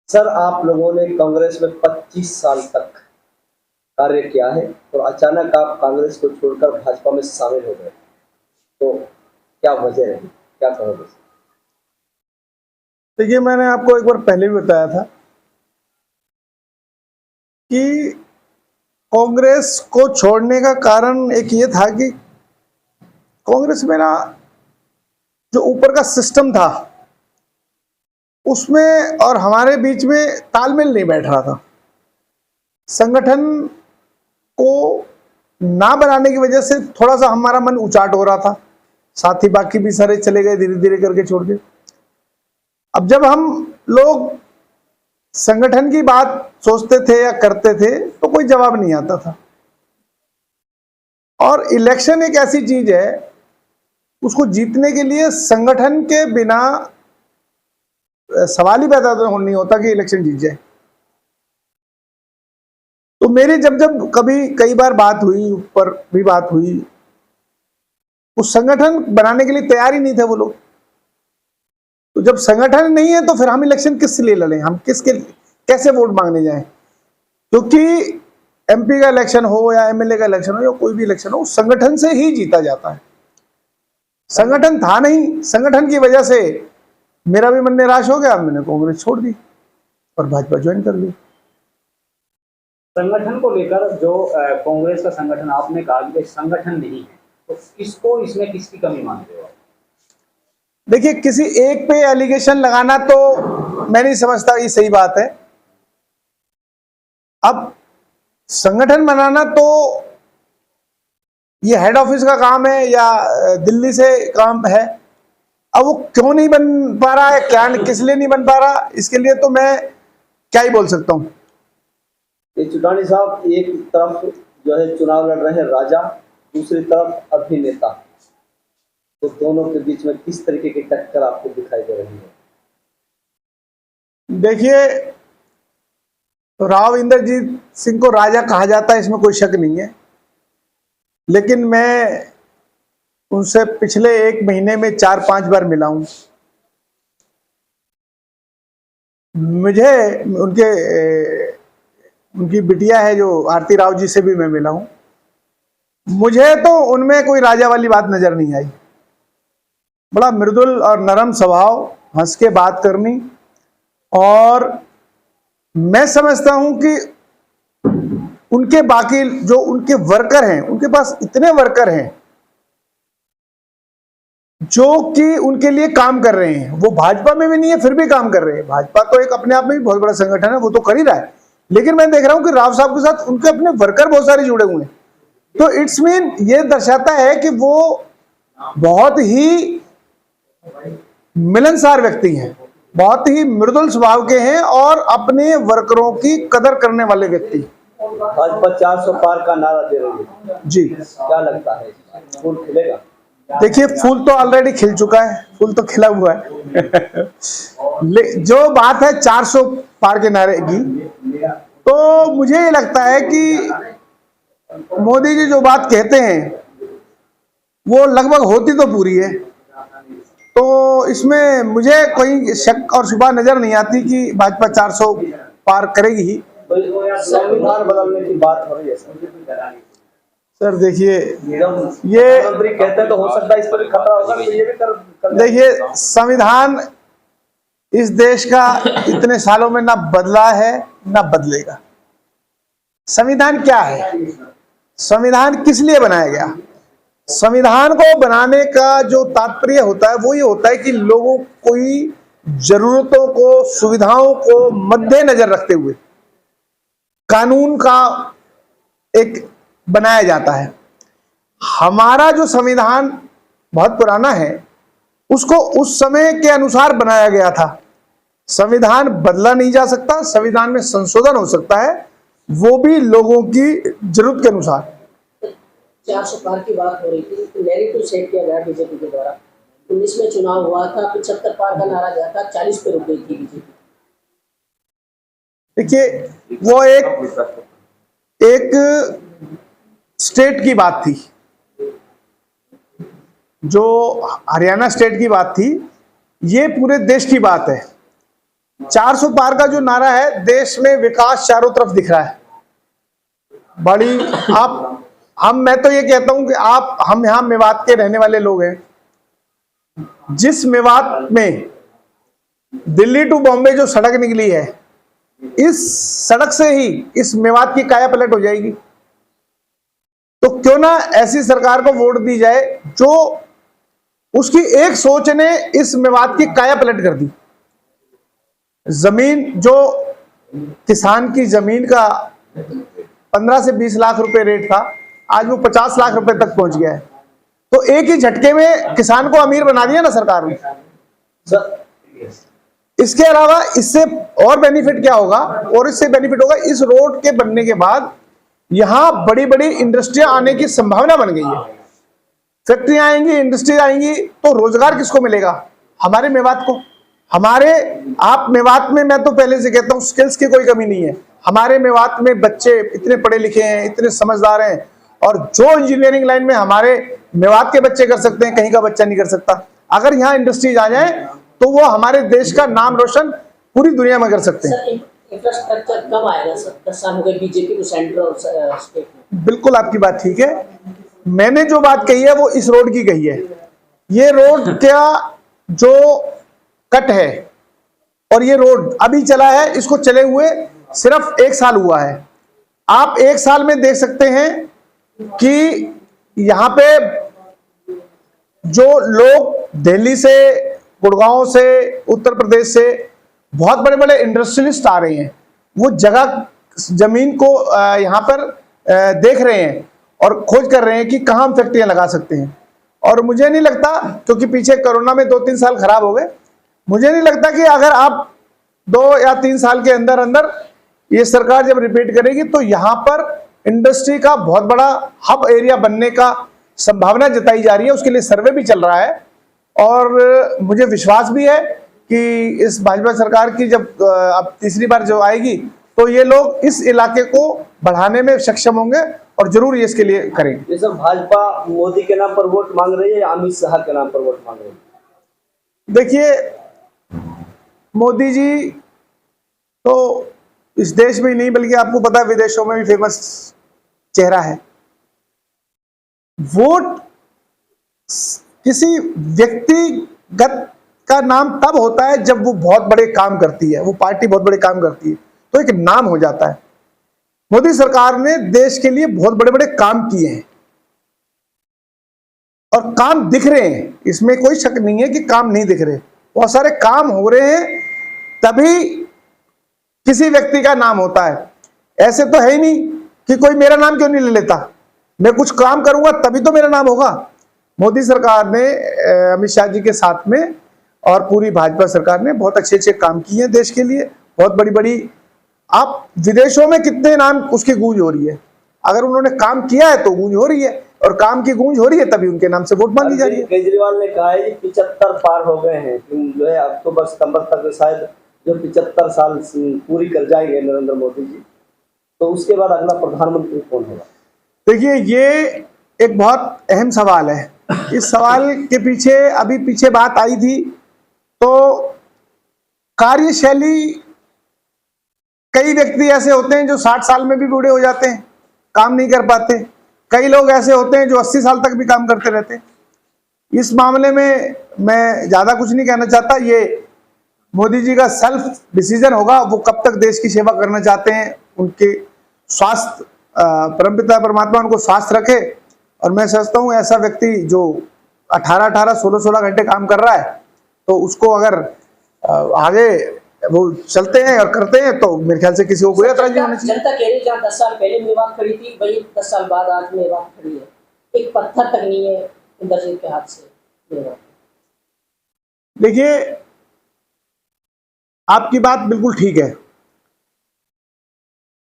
Sir, आप लोगों ने कांग्रेस में 25 साल तक कार्य किया है और अचानक आप कांग्रेस को छोड़कर भाजपा में शामिल हो गए, तो क्या वजह रही? क्या कहोगे? देखिए, मैंने आपको एक बार पहले भी बताया था कि कांग्रेस को छोड़ने का कारण एक ये था कि कांग्रेस में ना जो ऊपर का सिस्टम था उसमें और हमारे बीच में तालमेल नहीं बैठ रहा था। संगठन को ना बनाने की वजह से थोड़ा सा हमारा मन उचाट हो रहा था। साथ ही बाकी भी सारे चले गए धीरे धीरे करके छोड़ के। अब जब हम लोग संगठन की बात सोचते थे या करते थे तो कोई जवाब नहीं आता था। और इलेक्शन एक ऐसी चीज है, उसको जीतने के लिए संगठन के बिना सवाल ही पैदा नहीं होता कि इलेक्शन जीत जाए। तो मेरी जब जब कभी कई बार बात हुई, ऊपर भी बात हुई, उस संगठन बनाने के लिए तैयार ही नहीं थे वो लोग। तो जब संगठन नहीं है तो फिर हम इलेक्शन किस लिए लड़ें, हम किसके कैसे वोट मांगने जाएं? क्योंकि एमपी का इलेक्शन हो या एमएलए का इलेक्शन हो या कोई भी इलेक्शन हो, संगठन से ही जीता जाता है। संगठन था नहीं, संगठन की वजह से मेरा भी मन निराश हो गया, मैंने कांग्रेस छोड़ दी और भाजपा ज्वाइन कर ली। संगठन को लेकर जो कांग्रेस का संगठन आपने कहा कि संगठन नहीं है, तो इसको इसमें किसकी कमी मानते हो आप? देखिए, किसी एक पे एलिगेशन लगाना तो मैं नहीं समझता ये सही बात है। अब संगठन बनाना तो ये हेड ऑफिस का काम है या दिल्ली से काम है। अब वो क्यों नहीं बन पा रहा है, क्या किस लिए नहीं बन पा रहा, इसके लिए तो मैं क्या ही बोल सकता हूँ। ये चुटानी साहब, एक तरफ जो है चुनाव लड़ रहे हैं राजा, दूसरी तरफ अभिनेता, तो दोनों के बीच में किस तरीके की टक्कर आपको दिखाई दे रही है? देखिए, राव इंद्रजीत सिंह को राजा कहा जाता है, इसमें कोई शक नहीं है। लेकिन मैं उनसे पिछले एक महीने में 4-5 बार मिला हूं। मुझे उनकी बिटिया है जो आरती राव जी से भी मैं मिला हूं। मुझे तो उनमें कोई राजा वाली बात नजर नहीं आई। बड़ा मृदुल और नरम स्वभाव, हंस के बात करनी। और मैं समझता हूं कि उनके बाकी जो उनके वर्कर हैं, उनके पास इतने वर्कर हैं जो कि उनके लिए काम कर रहे हैं। वो भाजपा में भी नहीं है, फिर भी काम कर रहे हैं। भाजपा तो एक अपने आप में भी बहुत बड़ा संगठन है, वो तो कर ही रहा है। लेकिन मैं देख रहा हूं कि राव साहब के साथ उनके अपने वर्कर बहुत सारे जुड़े हुए हैं। तो इट्स मीन ये दर्शाता है कि वो बहुत ही मिलनसार व्यक्ति हैं, बहुत ही मृदुल स्वभाव के हैं और अपने वर्करों की कदर करने वाले व्यक्ति। भाजपा 400 पार का नारा दे रही है जी, क्या लगता है फूल खिलेगा? देखिए, फूल तो ऑलरेडी खिल चुका है, फूल तो खिला हुआ है। जो बात है 400 पार के नारे की, तो मुझे ये लगता है कि मोदी जी जो बात कहते हैं वो लगभग होती तो पूरी है। तो इसमें मुझे कोई शक और शुबा नजर नहीं आती कि भाजपा 400 पार करेगी ही। संविधान बदलने की बात हो रही है सर, देखिए, ये प्रधानमंत्री कहते हैं तो हो सकता है इस पर भी खतरा होगा, तो ये भी कर देखिए, संविधान इस देश का इतने सालों में ना बदला है ना बदलेगा। संविधान क्या है? संविधान किस लिए बनाया गया? संविधान को बनाने का जो तात्पर्य होता है वो ये होता है कि लोगों की जरूरतों को, सुविधाओं को मद्देनजर रखते हुए कानून का एक बनाया जाता है। हमारा जो संविधान बहुत पुराना है, उसको उस समय के अनुसार बनाया गया था। संविधान बदला नहीं जा सकता, संविधान में संशोधन हो सकता है, वो भी लोगों की जरूरत के अनुसार। 400 पार की बात हो रही थी, तो नैरेटिव सेट किया गया बीजेपी के द्वारा। 19 में चुनाव हुआ था, 75 पार का नारा दिया था, 40 पे रुक गई थी बीजेपी। देखिए, वो एक स्टेट की बात थी, जो हरियाणा स्टेट की बात थी। ये पूरे देश की बात है। 400 पार का जो नारा है, देश में विकास चारों तरफ दिख रहा है। बड़ी मैं तो ये कहता हूं कि हम यहां मेवात के रहने वाले लोग हैं। जिस मेवात में दिल्ली टू बॉम्बे जो सड़क निकली है, इस सड़क से ही इस मेवात की काया पलट हो जाएगी। तो क्यों ना ऐसी सरकार को वोट दी जाए जो उसकी एक सोच ने इस मेवात की काया पलट कर दी। जमीन जो किसान की जमीन का 15 से 20 लाख रुपए रेट था, आज वो 50 लाख रुपए तक पहुंच गया है। तो एक ही झटके में किसान को अमीर बना दिया ना सरकार ने। इसके अलावा इससे और बेनिफिट क्या होगा, और इससे बेनिफिट होगा, इस रोड के बनने के बाद यहां बड़ी बड़ी इंडस्ट्रियां आने की संभावना बन गई है। फैक्ट्रियां आएंगी, इंडस्ट्री आएंगी, तो रोजगार किसको मिलेगा? हमारे मेवात को। आप मेवात में, मैं तो पहले से कहता हूं, स्किल्स की कोई कमी नहीं है। हमारे मेवात में बच्चे इतने पढ़े लिखे हैं, इतने समझदार हैं, और जो इंजीनियरिंग लाइन में हमारे मेवात के बच्चे कर सकते हैं, कहीं का बच्चा नहीं कर सकता। अगर यहाँ इंडस्ट्रीज आ जाए तो वो हमारे देश का नाम रोशन पूरी दुनिया में कर सकते हैं। इंफ्रास्ट्रक्चर कब आएगा सर? 10 साल हो गए बीजेपी को सेंटर और स्टेट में। बिल्कुल आपकी बात ठीक है। मैंने जो बात कही है वो इस रोड की कही है। ये रोड क्या जो कट है, और ये रोड अभी चला है, इसको चले हुए सिर्फ 1 साल हुआ है। आप 1 साल में देख सकते हैं कि यहां पे जो लोग दिल्ली से, गुड़गांव से, उत्तर प्रदेश से बहुत बड़े बड़े इंडस्ट्रियलिस्ट आ रहे हैं, वो जमीन को यहां पर देख रहे हैं और खोज कर रहे हैं कि कहां हम फैक्ट्रियां लगा सकते हैं। और मुझे नहीं लगता, क्योंकि पीछे कोरोना में 2-3 साल खराब हो गए, मुझे नहीं लगता कि अगर आप 2 या 3 साल के अंदर अंदर ये सरकार जब रिपीट करेगी तो यहां पर इंडस्ट्री का बहुत बड़ा हब एरिया बनने का संभावना जताई जा रही है। उसके लिए सर्वे भी चल रहा है, और मुझे विश्वास भी है कि इस भाजपा सरकार की जब अब तीसरी बार जो आएगी तो ये लोग इस इलाके को बढ़ाने में सक्षम होंगे, और जरूर ये इसके लिए करेंगे। ये सब भाजपा मोदी के नाम पर वोट मांग रही है या अमित शाह के नाम पर वोट मांग रही है? देखिए, मोदी जी तो इस देश में ही नहीं बल्कि आपको पता है विदेशों में भी फेमस चेहरा है। वोट किसी व्यक्तिगत का नाम तब होता है जब वो बहुत बड़े काम करती है, वो पार्टी बहुत बड़े काम करती है, तो एक नाम हो जाता है। मोदी सरकार ने देश के लिए बहुत बड़े बड़े काम किए हैं, और काम दिख रहे हैं, इसमें कोई शक नहीं है कि काम नहीं दिख रहे। बहुत सारे काम हो रहे हैं, तभी किसी व्यक्ति का नाम होता है। ऐसे तो है ही नहीं कि कोई मेरा नाम क्यों नहीं ले लेता, मैं कुछ काम करूंगा तभी तो मेरा नाम होगा। मोदी सरकार ने, अमित शाह जी के साथ में, और पूरी भाजपा सरकार ने बहुत अच्छे अच्छे काम किए हैं देश के लिए। बहुत बड़ी बड़ी, आप विदेशों में कितने नाम उसकी गूंज हो रही है। अगर उन्होंने काम किया है तो गूंज हो रही है, और काम की गूंज हो रही है तभी उनके नाम से वोट मांगी जा रही है। केजरीवाल ने कहा है कि 75 पार हो गए हैं, जो है अक्टूबर सितंबर तक शायद जो 75 साल पूरी कर जाएंगे नरेंद्र मोदी जी, तो उसके बाद अगला प्रधानमंत्री कौन होगा? देखिए, ये एक बहुत अहम सवाल है। इस सवाल के पीछे बात आई थी, तो कार्यशैली, कई व्यक्ति ऐसे होते हैं जो 60 साल में भी बूढ़े हो जाते हैं, काम नहीं कर पाते। कई लोग ऐसे होते हैं जो 80 साल तक भी काम करते रहते हैं। इस मामले में मैं ज्यादा कुछ नहीं कहना चाहता। ये मोदी जी का सेल्फ डिसीजन होगा, वो कब तक देश की सेवा करना चाहते हैं। उनके स्वास्थ्य, परमपिता परमात्मा उनको स्वास्थ्य रखे। और मैं समझता हूँ ऐसा व्यक्ति जो 18-18, 16-16 घंटे काम कर रहा है, तो उसको अगर आगे वो चलते हैं और करते हैं तो मेरे ख्याल से किसी को कोई एतराज नहीं होना चाहिए। जनता कह रही है जहाँ 10 साल पहले मेवात खड़ी थी, वही 10 साल बाद आज मेवात खड़ी है। एक पत्थर तक नहीं है इंद्रजीत के हाथ से मेवात। देखिए, आपकी बात बिल्कुल ठीक है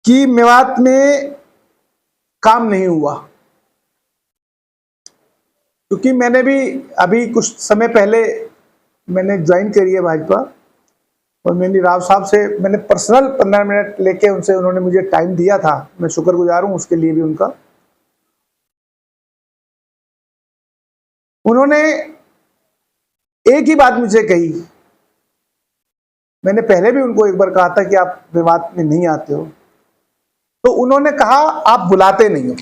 कि मेवात में काम नहीं हुआ, क्योंकि मैंने भी अभी कुछ समय पहले मैंने ज्वाइन करी है भाजपा, और मैंने राव साहब से मैंने पर्सनल 15 मिनट लेके उनसे, उन्होंने मुझे टाइम दिया था, मैं शुक्रगुजार हूं उसके लिए भी उनका। उन्होंने एक ही बात मुझे कही, मैंने पहले भी उनको एक बार कहा था कि आप मेवात में नहीं आते हो, तो उन्होंने कहा आप बुलाते नहीं हो।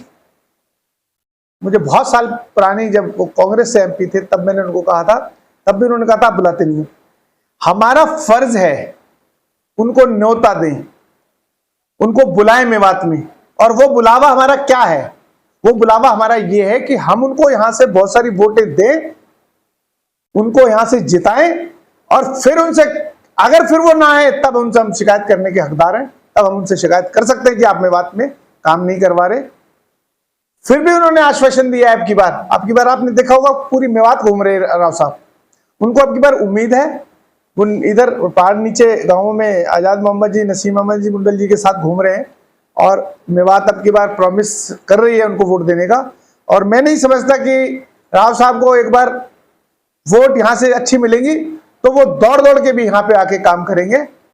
मुझे बहुत साल पुरानी, जब वो कांग्रेस से एमपी थे, तब मैंने उनको कहा था, तब भी उन्होंने कहा था आप बुलाते नहीं हो। हमारा फर्ज है उनको न्योता दें, उनको बुलाएं मेवात में। और वो बुलावा हमारा क्या है? वो बुलावा हमारा ये है कि हम उनको यहां से बहुत सारी वोटें दें, उनको यहां से जिताएं, और फिर उनसे अगर फिर वो ना आए तब उनसे हम शिकायत करने के हकदार हैं। तब हम उनसे शिकायत कर सकते हैं कि आप मेवात में काम नहीं करवा रहे। फिर भी उन्होंने आश्वासन दिया है। अब की बार आपने देखा होगा पूरी मेवात घूम रहे राव साहब। उनको अब की बार उम्मीद है, वो इधर पहाड़ नीचे गांवों में आजाद मोहम्मद जी, नसीम अहमद जी मुंडल जी के साथ घूम रहे हैं, और मेवात अब की बार प्रॉमिस कर रही है उनको वोट देने का। और मैं नहीं समझता कि राव साहब को एक बार वोट यहां से अच्छी मिलेंगी तो वो दौड़ दौड़ के भी यहां पे आके काम करेंगे।